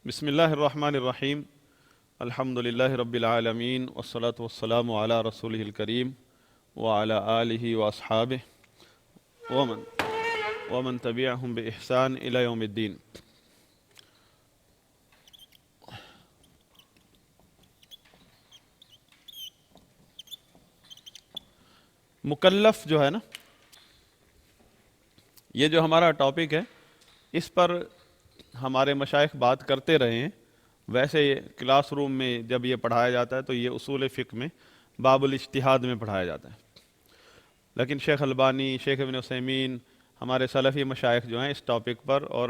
بسم اللہ الرحمن الرحیم الحمد للہ رب العالمین والصلاة والسلام علی رسولہ الکریم وعلی آلہ واصحابہ ومن تبعہم بإحسان الی یوم الدین۔ مکلف جو ہے نا، یہ جو ہمارا ٹاپک ہے، اس پر ہمارے مشائخ بات کرتے رہے ہیں۔ ویسے کلاس روم میں جب یہ پڑھایا جاتا ہے تو یہ اصول فقہ میں باب الاجتہاد میں پڑھایا جاتا ہے، لیکن شیخ البانی، شیخ ابن عثیمین، ہمارے سلفی مشائخ جو ہیں اس ٹاپک پر، اور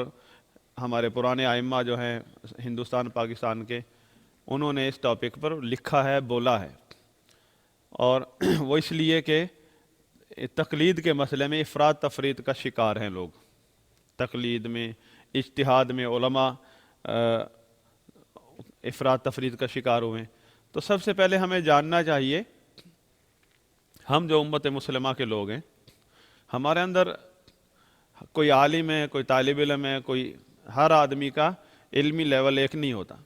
ہمارے پرانے ائمہ جو ہیں ہندوستان پاکستان کے، انہوں نے اس ٹاپک پر لکھا ہے، بولا ہے، اور وہ اس لیے کہ تقلید کے مسئلے میں افراد تفرید کا شکار ہیں لوگ۔ تقلید میں، اجتہاد میں علماء افراد تفرید کا شکار ہوئے ہیں۔ تو سب سے پہلے ہمیں جاننا چاہیے، ہم جو امت مسلمہ کے لوگ ہیں، ہمارے اندر کوئی عالم ہے، کوئی طالب علم ہے، ہر آدمی کا علمی لیول ایک نہیں ہوتا۔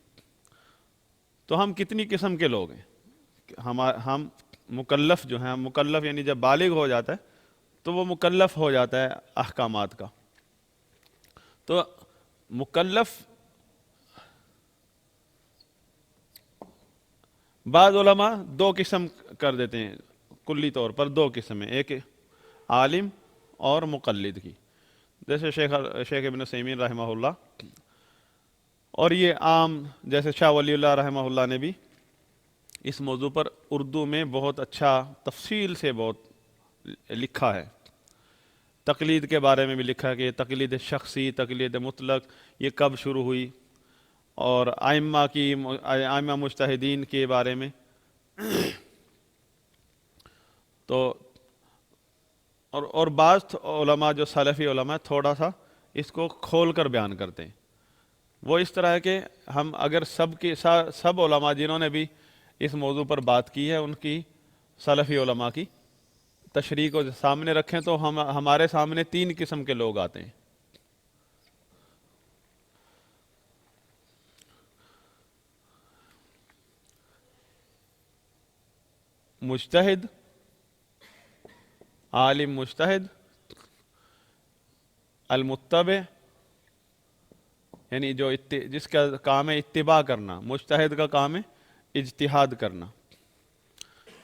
تو ہم کتنی قسم کے لوگ ہیں؟ ہم مکلف جو ہیں، مکلف یعنی جب بالغ ہو جاتا ہے تو وہ مکلف ہو جاتا ہے احکامات کا۔ تو مکلف بعض علماء دو قسم کر دیتے ہیں، کلی طور پر دو قسم ہیں، ایک عالم اور مقلد کی، جیسے شیخ ابن عثیمین رحمہ اللہ، اور یہ عام جیسے شاہ ولی اللہ رحمہ اللہ نے بھی اس موضوع پر اردو میں بہت اچھا تفصیل سے بہت لکھا ہے۔ تقلید کے بارے میں بھی لکھا ہے کہ تقلید شخصی، تقلید مطلق یہ کب شروع ہوئی، اور ائمہ مجتہدین کے بارے میں۔ تو اور بعض علماء جو سلفی علماء تھوڑا سا اس کو کھول کر بیان کرتے ہیں۔ وہ اس طرح ہے کہ ہم اگر سب علماء جنہوں نے بھی اس موضوع پر بات کی ہے، ان کی سلفی علماء کی تشریح کو سامنے رکھیں تو ہمارے سامنے تین قسم کے لوگ آتے ہیں۔ مجتہد، عالم مجتہد، المتبع یعنی جس کا کام ہے اتباع کرنا، مجتہد کا کام ہے اجتہاد کرنا،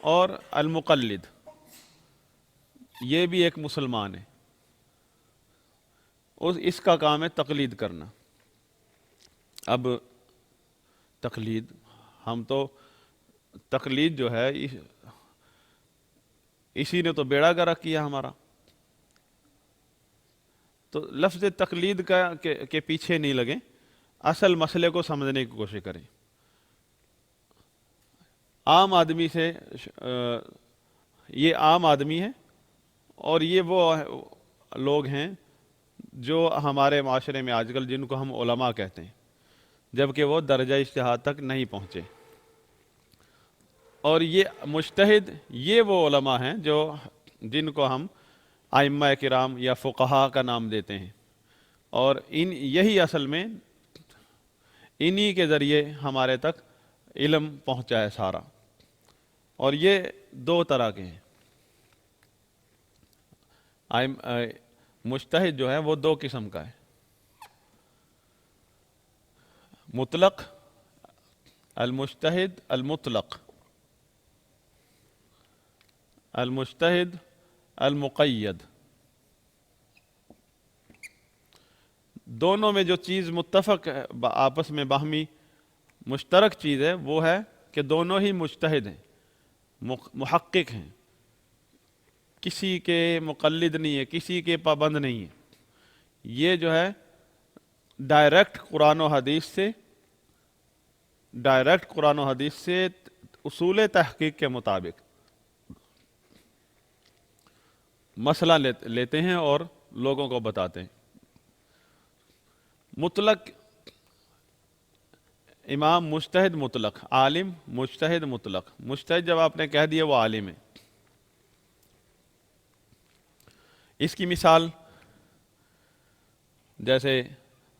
اور المقلد، یہ بھی ایک مسلمان ہے، اس کا کام ہے تقلید کرنا۔ اب تقلید، ہم تو تقلید جو ہے اسی نے تو بیڑا گرک کیا ہمارا۔ تو لفظ تقلید کے پیچھے نہیں لگیں، اصل مسئلے کو سمجھنے کی کوشش کریں۔ عام آدمی سے یہ عام آدمی ہے، اور یہ وہ لوگ ہیں جو ہمارے معاشرے میں آج کل جن کو ہم علماء کہتے ہیں، جبکہ وہ درجہ اجتہاد تک نہیں پہنچے۔ اور یہ مجتہد، یہ وہ علماء ہیں جن کو ہم ائمہ کرام یا فقہاء کا نام دیتے ہیں، اور یہی اصل میں انہی کے ذریعے ہمارے تک علم پہنچا ہے سارا۔ اور یہ دو طرح کے ہیں، مجتہد جو ہے وہ دو قسم کا ہے، مطلق، المجتہد المطلق، المجتہد المقید۔ دونوں میں جو چیز متفق ہے، آپس میں باہمی مشترک چیز ہے، وہ ہے کہ دونوں ہی مجتہد ہیں، محقق ہیں، کسی کے مقلد نہیں ہے، کسی کے پابند نہیں ہے۔ یہ جو ہے ڈائریکٹ قرآن و حدیث سے اصول تحقیق کے مطابق مسئلہ لیتے ہیں اور لوگوں کو بتاتے ہیں۔ مطلق امام مجتہد مطلق، عالم مجتہد مطلق۔ مجتہد جب آپ نے کہہ دیا وہ عالم ہے۔ اس کی مثال جیسے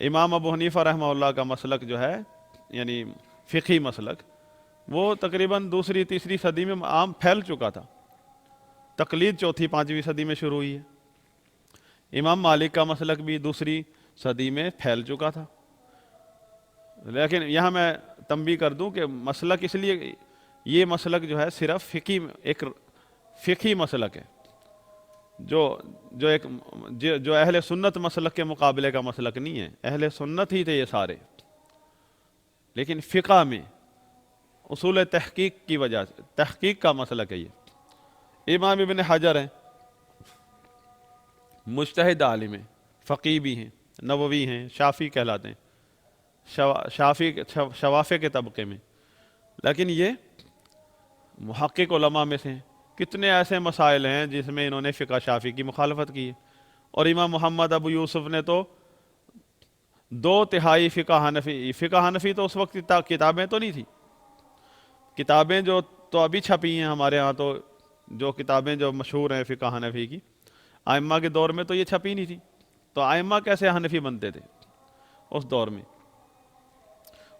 امام ابو حنیفہ رحمہ اللہ کا مسلک جو ہے یعنی فقہی مسلک، وہ تقریباً دوسری تیسری صدی میں عام پھیل چکا تھا، تقلید چوتھی پانچویں صدی میں شروع ہوئی ہے۔ امام مالک کا مسلک بھی دوسری صدی میں پھیل چکا تھا، لیکن یہاں میں تنبیہ کر دوں کہ مسلک اس لیے یہ مسلک جو ہے صرف ایک فقہی مسلک ہے، جو اہل سنت مسلک کے مقابلے کا مسلک نہیں ہے، اہل سنت ہی تھے یہ سارے، لیکن فقہ میں اصول تحقیق کی وجہ سے تحقیق کا مسلک ہے یہ۔ امام ابن حجر ہیں، مجتہد عالم ہیں، فقیہ بھی ہیں، نووی ہیں، شافعی کہلاتے ہیں، شوافع کے طبقے میں، لیکن یہ محقق علماء میں سے ہیں۔ کتنے ایسے مسائل ہیں جس میں انہوں نے فقہ شافعی کی مخالفت کی ہے، اور امام محمد ابو یوسف نے تو 2/3 فقہ حنفی تو اس وقت کتابیں تو نہیں تھی، کتابیں جو تو ابھی چھپی ہیں ہمارے ہاں، تو جو کتابیں جو مشہور ہیں فقہ حنفی کی، ائمہ کے دور میں تو یہ چھپی نہیں تھی، تو ائمہ کیسے حنفی بنتے تھے اس دور میں؟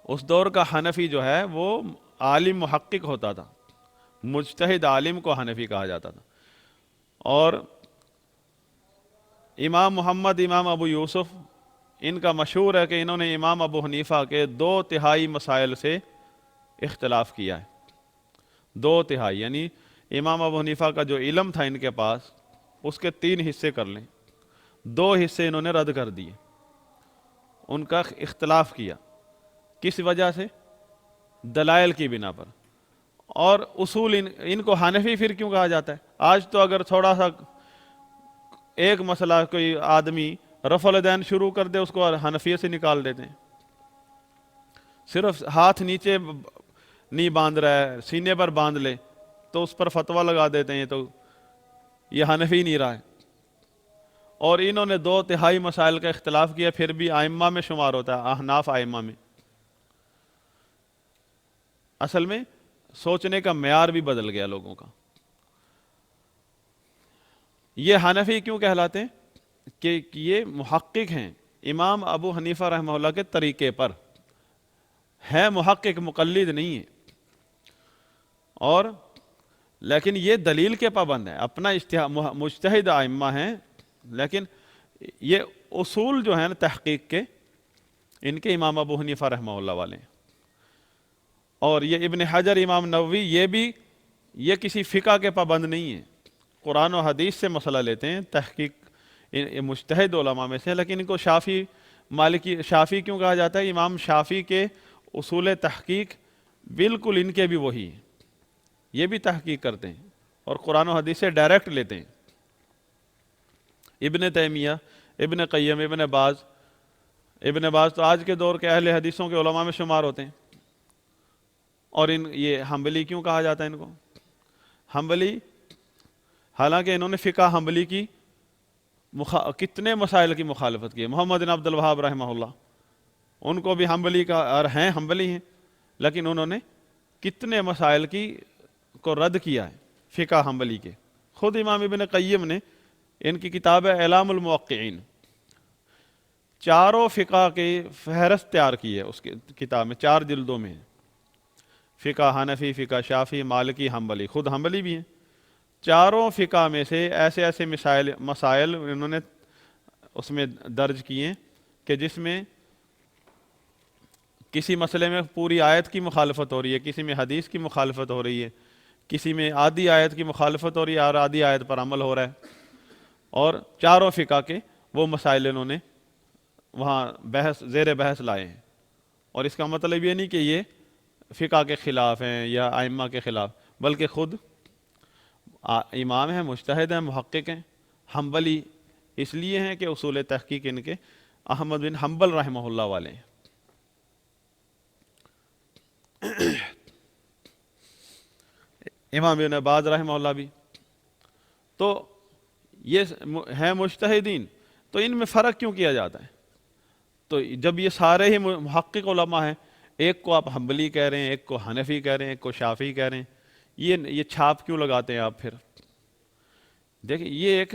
اس دور کا حنفی جو ہے وہ عالم محقق ہوتا تھا، مجتہد عالم کو حنفی کہا جاتا تھا۔ اور امام محمد، امام ابو یوسف، ان کا مشہور ہے کہ انہوں نے امام ابو حنیفہ کے 2/3 مسائل سے اختلاف کیا ہے، 2/3، یعنی امام ابو حنیفہ کا جو علم تھا ان کے پاس، اس کے 3 حصے کر لیں، 2 حصے انہوں نے رد کر دیے، ان کا اختلاف کیا، کس وجہ سے؟ دلائل کی بنا پر۔ اور اصول ان کو حنفی پھر کیوں کہا جاتا ہے؟ آج تو اگر تھوڑا سا ایک مسئلہ کوئی آدمی رفع الیدین شروع کر دے، اس کو حنفیت سے نکال دیتے ہیں، صرف ہاتھ نیچے نہیں باندھ رہا ہے، سینے پر باندھ لے تو اس پر فتویٰ لگا دیتے ہیں، تو یہ حنفی نہیں رہا ہے۔ اور انہوں نے 2/3 مسائل کا اختلاف کیا، پھر بھی ائمہ میں شمار ہوتا ہے، احناف ائمہ میں۔ اصل میں سوچنے کا معیار بھی بدل گیا لوگوں کا۔ یہ حنفی کیوں کہلاتے ہیں؟ کہ یہ محقق ہیں، امام ابو حنیفہ رحمہ اللہ کے طریقے پر ہے، محقق مقلد نہیں ہے، اور لیکن یہ دلیل کے پابند ہیں، اپنا مجتہد ائمہ ہیں، لیکن یہ اصول جو ہیں نا تحقیق کے، ان کے امام ابو حنیفہ رحمہ اللہ والے ہیں۔ اور یہ ابن حجر، امام نووی، یہ کسی فقہ کے پابند نہیں ہیں، قرآن و حدیث سے مسئلہ لیتے ہیں، تحقیق مجتہد علماء میں سے، لیکن ان کو شافعی کیوں کہا جاتا ہے؟ امام شافعی کے اصول تحقیق بالکل ان کے بھی وہی ہیں، یہ بھی تحقیق کرتے ہیں اور قرآن و حدیث سے ڈائریکٹ لیتے ہیں۔ ابن تیمیہ، ابن قیم، ابن باز تو آج کے دور کے اہل حدیثوں کے علماء میں شمار ہوتے ہیں۔ اور یہ حنبلی کیوں کہا جاتا ہے ان کو؟ حنبلی، حالانکہ انہوں نے فقہ حنبلی کی کتنے مسائل کی مخالفت کی ہے۔ محمد بن عبد الوہاب رحمہ اللہ، ان کو بھی حنبلی حنبلی ہیں، لیکن انہوں نے کتنے مسائل کو رد کیا ہے فقہ حنبلی کے۔ خود امام ابن قیم نے، ان کی کتاب ہے اعلام الموقعین، 4 فقہ کی فہرست تیار کی ہے اس کی کتاب میں، 4 جلدوں میں، فقہ حنفی، فقہ شافعی، مالکی، حنبلی، خود حنبلی بھی ہیں۔ 4 فقہ میں سے ایسے مسائل انہوں نے اس میں درج کیے کہ جس میں کسی مسئلے میں پوری آیت کی مخالفت ہو رہی ہے، کسی میں حدیث کی مخالفت ہو رہی ہے، کسی میں آدھی آیت کی مخالفت ہو رہی ہے اور آدھی آیت پر عمل ہو رہا ہے، اور 4 فقہ کے وہ مسائل انہوں نے وہاں زیر بحث لائے ہیں۔ اور اس کا مطلب یہ نہیں کہ یہ فقہ کے خلاف ہیں یا ائمہ کے خلاف، بلکہ خود امام ہیں، مجتہد ہیں، محقق ہیں، حنبلی اس لیے ہیں کہ اصول تحقیق ان کے احمد بن حنبل رحمہ اللہ والے ہیں۔ امام ابن باز رحمہ اللہ بھی، تو یہ ہیں مجتہدین، تو ان میں فرق کیوں کیا جاتا ہے؟ تو جب یہ سارے ہی محقق علماء ہیں، ایک کو آپ حنبلی کہہ رہے ہیں، ایک کو حنفی کہہ رہے ہیں، ایک کو شافعی کہہ رہے ہیں، یہ چھاپ کیوں لگاتے ہیں آپ؟ پھر دیکھیں، یہ ایک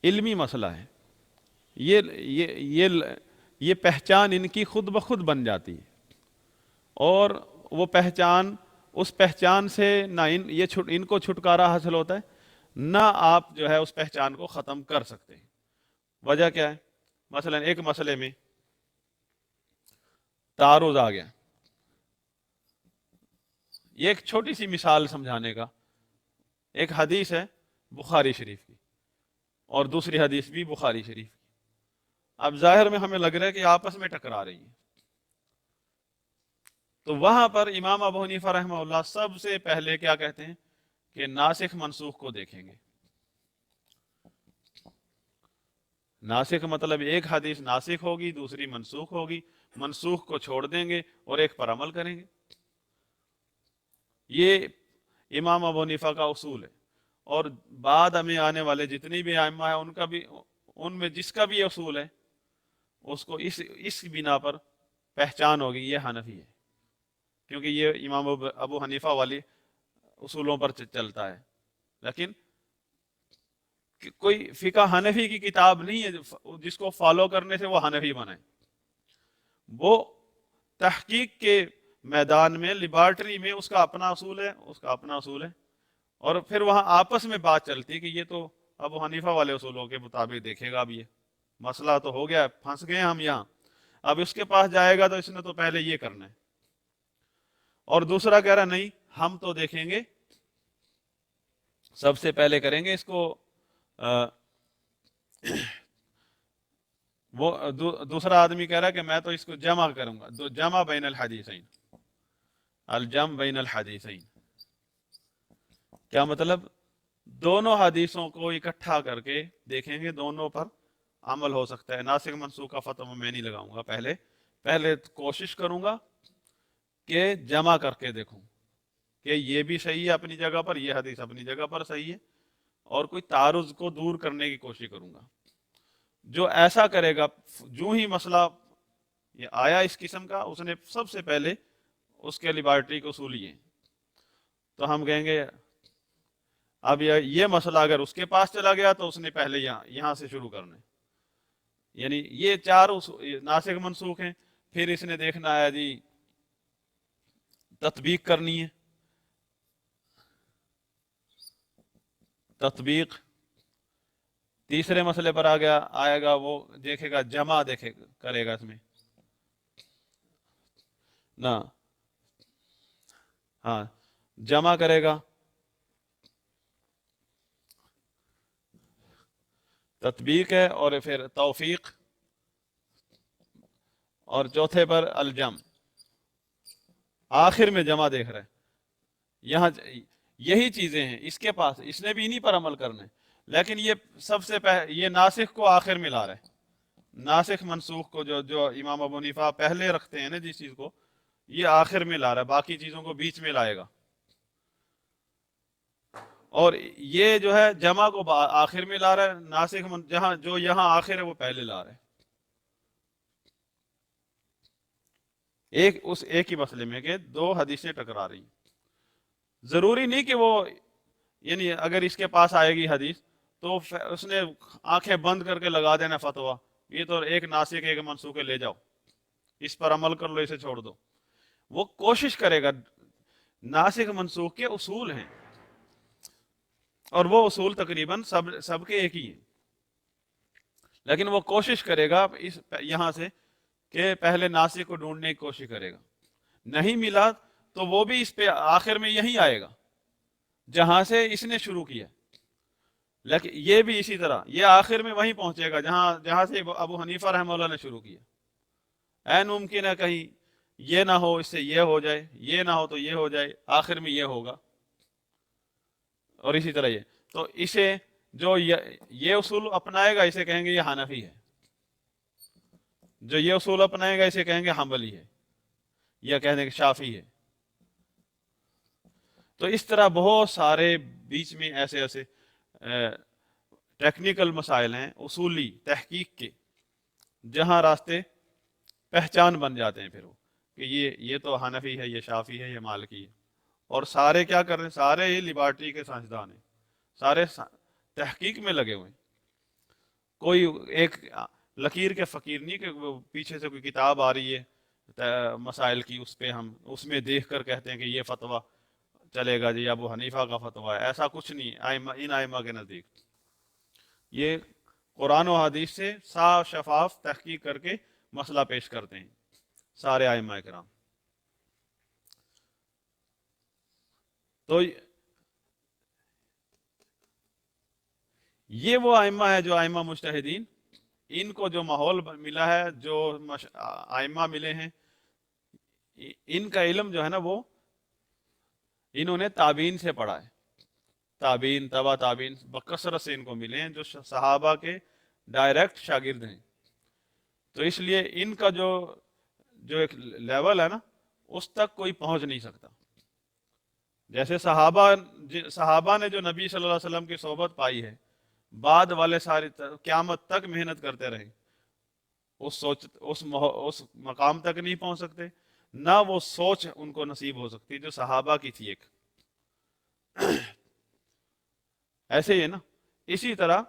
علمی مسئلہ ہے، یہ یہ پہچان ان کی خود بخود بن جاتی ہے، اور وہ پہچان، اس پہچان سے نہ ان کو چھٹکارا حاصل ہوتا ہے، نہ آپ جو ہے اس پہچان کو ختم کر سکتے ہیں۔ وجہ کیا ہے؟ مثلا ایک مسئلے میں تعارض آ گیا، یہ ایک چھوٹی سی مثال سمجھانے کا، ایک حدیث ہے بخاری شریف کی اور دوسری حدیث بھی بخاری شریف کی، اب ظاہر میں ہمیں لگ رہا ہے کہ آپس میں ٹکرا رہی ہیں، تو وہاں پر امام ابو حنیفہ رحمہ اللہ سب سے پہلے کیا کہتے ہیں کہ ناسخ منسوخ کو دیکھیں گے۔ ناسخ مطلب ایک حدیث ناسخ ہوگی، دوسری منسوخ ہوگی، منسوخ کو چھوڑ دیں گے اور ایک پر عمل کریں گے۔ یہ امام ابو حنیفہ کا اصول ہے، اور بعد ہمیں آنے والے جتنی بھی ائمہ ہیں ان میں جس کا بھی یہ اصول ہے، اس کو اس بنا پر پہچان ہوگی یہ حنفی ہے، کیونکہ یہ امام ابو حنیفہ والی اصولوں پر چلتا ہے۔ لیکن کوئی فقہ حنفی کی کتاب نہیں ہے جس کو فالو کرنے سے وہ حنفی بنے، وہ تحقیق کے میدان میں، لیبارٹری میں اس کا اپنا اصول ہے، اور پھر وہاں آپس میں بات چلتی ہے کہ یہ تو ابو حنیفہ والے اصولوں کے مطابق دیکھے گا، اب یہ مسئلہ تو ہو گیا، پھنس گئے ہم یہاں، اب اس کے پاس جائے گا تو اس نے تو پہلے یہ کرنا ہے، اور دوسرا کہہ رہا نہیں، ہم تو دیکھیں گے، سب سے پہلے کریں گے اس کو وہ دوسرا آدمی کہہ رہا ہے کہ میں تو اس کو جمع کروں گا، جمع بین الحدیثین، الجم بین الحدیثین، کیا مطلب؟ دونوں حدیثوں کو اکٹھا کر کے دیکھیں گے، دونوں پر عمل ہو سکتا ہے۔ ناسخ منسوخ کا فتویٰ میں نہیں لگاؤں گا، پہلے کوشش کروں گا کہ جمع کر کے دیکھوں کہ یہ بھی صحیح ہے اپنی جگہ پر، یہ حدیث اپنی جگہ پر صحیح ہے، اور کوئی تعارض کو دور کرنے کی کوشش کروں گا۔ جو ایسا کرے گا، جو ہی مسئلہ یہ آیا اس قسم کا، اس نے سب سے پہلے اس کے لیبارٹری کو اصول یہ، تو ہم کہیں گے اب یہ مسئلہ اگر اس کے پاس چلا گیا تو اس نے پہلے یہاں سے شروع کرنا ہے، یعنی یہ چار ناسخ منسوخ ہیں، پھر اس نے دیکھنا ہے جی تطبیق کرنی ہے، تطبیق تیسرے مسئلے پر آئے گا، وہ دیکھے گا جمع کرے گا اس میں نا، ہاں جمع کرے گا، تطبیق ہے، اور پھر توفیق، اور چوتھے پر الجم، آخر میں جمع دیکھ رہے ہیں، یہاں یہی چیزیں ہیں اس کے پاس، اس نے بھی انہی پر عمل کرنا ہے، لیکن یہ سب سے یہ ناسخ کو آخر میں لا رہے ہیں، ناسخ منسوخ کو جو امام ابو حنیفہ پہلے رکھتے ہیں نا جس چیز کو، یہ آخر میں لا رہا ہے، باقی چیزوں کو بیچ میں لائے گا، اور یہ جو ہے جمع کو آخر میں لا رہا ہے، ناسخ جو یہاں آخر ہے وہ پہلے لا رہا ہے۔ ایک ہی مسئلے میں کہ دو حدیثیں ٹکرا رہی ہیں، ضروری نہیں کہ وہ، یعنی اگر اس کے پاس آئے گی حدیث تو اس نے آنکھیں بند کر کے لگا دینا فتویٰ، یہ تو ایک ناسخ ایک منسوخ لے جاؤ، اس پر عمل کر لو، اسے چھوڑ دو، وہ کوشش کرے گا، ناسخ منسوخ کے اصول ہیں، اور وہ اصول تقریباً سب کے ایک ہی ہیں، لیکن وہ کوشش کرے گا یہاں سے کہ پہلے ناسخ کو ڈھونڈنے کی کوشش کرے گا، نہیں ملا تو وہ بھی اس پہ آخر میں یہی آئے گا جہاں سے اس نے شروع کیا، لیکن یہ بھی اسی طرح یہ آخر میں وہیں پہنچے گا جہاں سے ابو حنیفہ رحمہ اللہ نے شروع کیا، این ممکن ہے کہیں یہ نہ ہو، اس سے یہ ہو جائے، یہ نہ ہو تو یہ ہو جائے، آخر میں یہ ہوگا، اور اسی طرح یہ، تو اسے جو یہ اصول اپنائے گا اسے کہیں گے یہ حنفی ہے، جو یہ اصول اپنائے گا اسے کہیں گے حنبلی ہے، یا کہیں گے شافعی ہے۔ تو اس طرح بہت سارے بیچ میں ایسے ٹیکنیکل مسائل ہیں اصولی تحقیق کے، جہاں راستے پہچان بن جاتے ہیں پھر وہ کہ یہ تو حنفی ہے، یہ شافعی ہے، یہ مالکی ہے، اور سارے کیا کر رہے ہیں، سارے ہی لیبارٹری کے سائنسدان ہیں، سارے تحقیق میں لگے ہوئے ہیں، کوئی ایک لکیر کے فقیر نہیں کہ وہ پیچھے سے کوئی کتاب آ رہی ہے مسائل کی، اس پہ ہم اس میں دیکھ کر کہتے ہیں کہ یہ فتویٰ چلے گا جی ابو حنیفہ کا فتویٰ ہے، ایسا کچھ نہیں آئمہ، ان آئمہ کے نزدیک یہ قرآن و حدیث سے صاف شفاف تحقیق کر کے مسئلہ پیش کرتے ہیں سارے آئمہ کرام۔ تو یہ وہ آئمہ ہے جو آئمہ مجتہدین، ان کو جو ماحول ملا ہے، جو آئمہ ملے ہیں، ان کا علم جو ہے نا وہ انہوں نے تابعین سے پڑھا ہے، تابعین تبا تابعین بکثرت سے ان کو ملے ہیں جو صحابہ کے ڈائریکٹ شاگرد ہیں۔ تو اس لیے ان کا جو ایک لیول ہے نا اس تک کوئی پہنچ نہیں سکتا۔ جیسے صحابہ نے جو نبی صلی اللہ علیہ وسلم کی صحبت پائی ہے، بعد والے سارے قیامت تک محنت کرتے رہے، اس مقام تک نہیں پہنچ سکتے، نہ وہ سوچ ان کو نصیب ہو سکتی جو صحابہ کی تھی ایک۔ ایسے ہی ہے نا، اسی طرح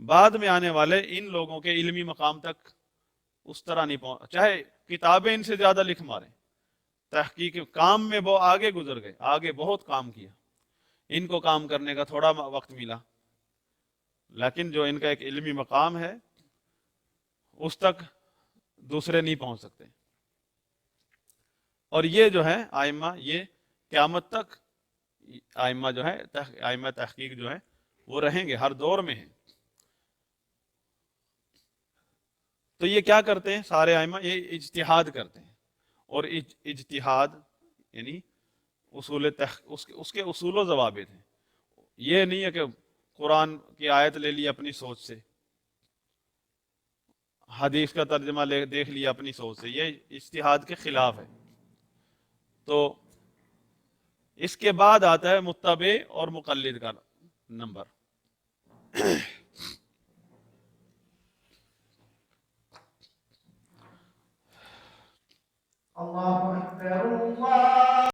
بعد میں آنے والے ان لوگوں کے علمی مقام تک اس طرح نہیں پہنچ، چاہے کتابیں ان سے زیادہ لکھ مارے، تحقیق کام میں وہ آگے گزر گئے، آگے بہت کام کیا، ان کو کام کرنے کا تھوڑا وقت ملا، لیکن جو ان کا ایک علمی مقام ہے اس تک دوسرے نہیں پہنچ سکتے۔ اور یہ جو ہے آئمہ، یہ قیامت تک آئمہ جو ہے، آئمہ تحقیق جو ہے وہ رہیں گے، ہر دور میں ہیں۔ تو یہ کیا کرتے ہیں سارے آئمہ؟ یہ اجتہاد کرتے ہیں، اور اجتہاد یعنی اس کے اصول و ضوابط ہیں۔ یہ نہیں ہے کہ قرآن کی آیت لے لی اپنی سوچ سے، حدیث کا ترجمہ دیکھ لیا اپنی سوچ سے، یہ اجتہاد کے خلاف ہے۔ تو اس کے بعد آتا ہے متبع اور مقلد کا نمبر۔ اللہ اکبر اللہ